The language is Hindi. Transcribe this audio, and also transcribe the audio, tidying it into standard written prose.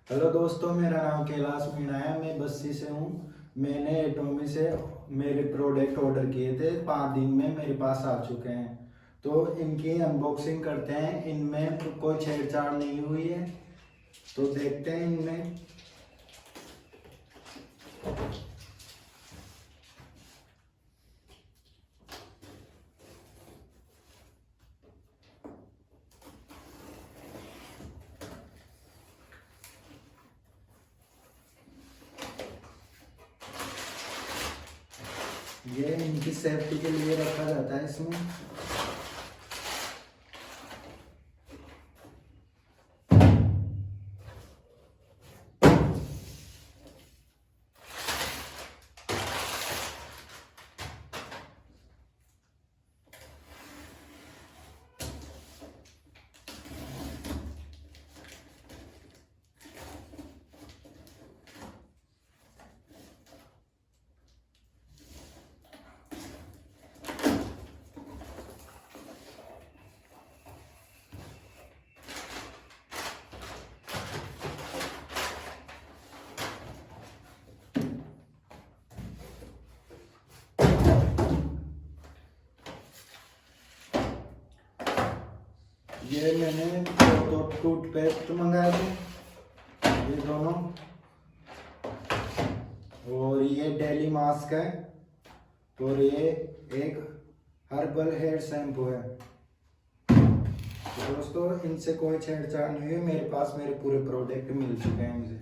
हेलो दोस्तों, मेरा नाम कैलाश मीणा है। मैं बस्सी से हूँ। मैंने एटोमी से मेरे प्रोडक्ट ऑर्डर किए थे, 5 दिन में मेरे पास आ चुके हैं। तो इनकी अनबॉक्सिंग करते हैं। इनमें तो कोई छेड़छाड़ नहीं हुई है, तो देखते हैं इनमें। ये इनकी सेफ्टी के लिए रखा जाता है इसमें। ये मैंने दो टूथपेस्ट मंगाए थे, ये दोनों। और ये डेली मास्क है। और ये एक हर्बल हेयर शैम्पू है। तो दोस्तों, इनसे कोई छेड़छाड़ नहीं हुई। मेरे पास मेरे पूरे प्रोडक्ट मिल चुके हैं मुझे।